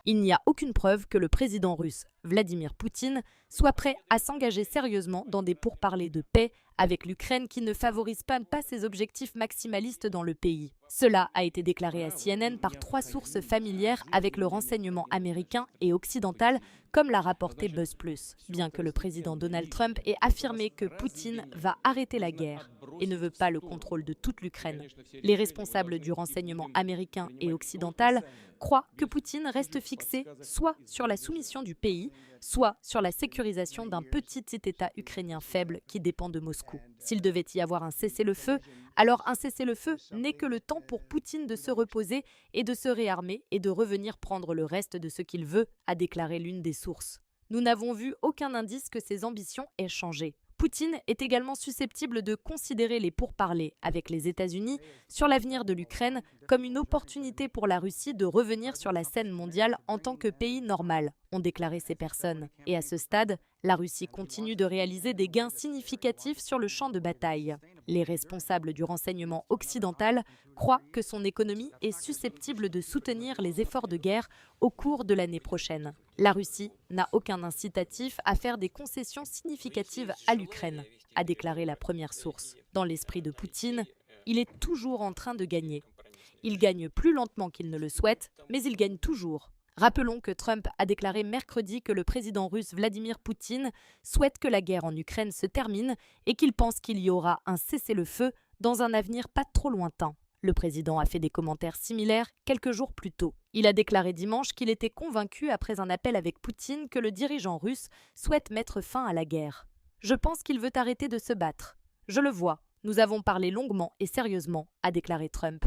Il n'y a aucune preuve que le président russe, Vladimir Poutine, soit prêt à s'engager sérieusement dans des pourparlers de paix avec l'Ukraine qui ne favorisent pas ses objectifs maximalistes dans le pays. Cela a été déclaré à CNN par 3 sources familières avec le renseignement américain et occidental, comme l'a rapporté BuzzPlus, bien que le président Donald Trump ait affirmé que Poutine va arrêter la guerre et ne veut pas le contrôle de toute l'Ukraine. Les responsables du renseignement américain et occidental croient que Poutine reste fixé soit sur la soumission du pays, soit sur la sécurisation d'un petit État ukrainien faible qui dépend de Moscou. S'il devait y avoir un cessez-le-feu, alors un cessez-le-feu n'est que le temps pour Poutine de se reposer et de se réarmer et de revenir prendre le reste de ce qu'il veut, a déclaré l'une des sources. Nous n'avons vu aucun indice que ses ambitions aient changé. Poutine est également susceptible de considérer les pourparlers avec les États-Unis sur l'avenir de l'Ukraine comme une opportunité pour la Russie de revenir sur la scène mondiale en tant que pays normal, ont déclaré ces personnes. Et à ce stade, la Russie continue de réaliser des gains significatifs sur le champ de bataille. Les responsables du renseignement occidental croient que son économie est susceptible de soutenir les efforts de guerre au cours de l'année prochaine. La Russie n'a aucun incitatif à faire des concessions significatives à l'Ukraine, a déclaré la première source. Dans l'esprit de Poutine, il est toujours en train de gagner. Il gagne plus lentement qu'il ne le souhaite, mais il gagne toujours. Rappelons que Trump a déclaré mercredi que le président russe Vladimir Poutine souhaite que la guerre en Ukraine se termine et qu'il pense qu'il y aura un cessez-le-feu dans un avenir pas trop lointain. Le président a fait des commentaires similaires quelques jours plus tôt. Il a déclaré dimanche qu'il était convaincu après un appel avec Poutine que le dirigeant russe souhaite mettre fin à la guerre. « Je pense qu'il veut arrêter de se battre. Je le vois. Nous avons parlé longuement et sérieusement », a déclaré Trump.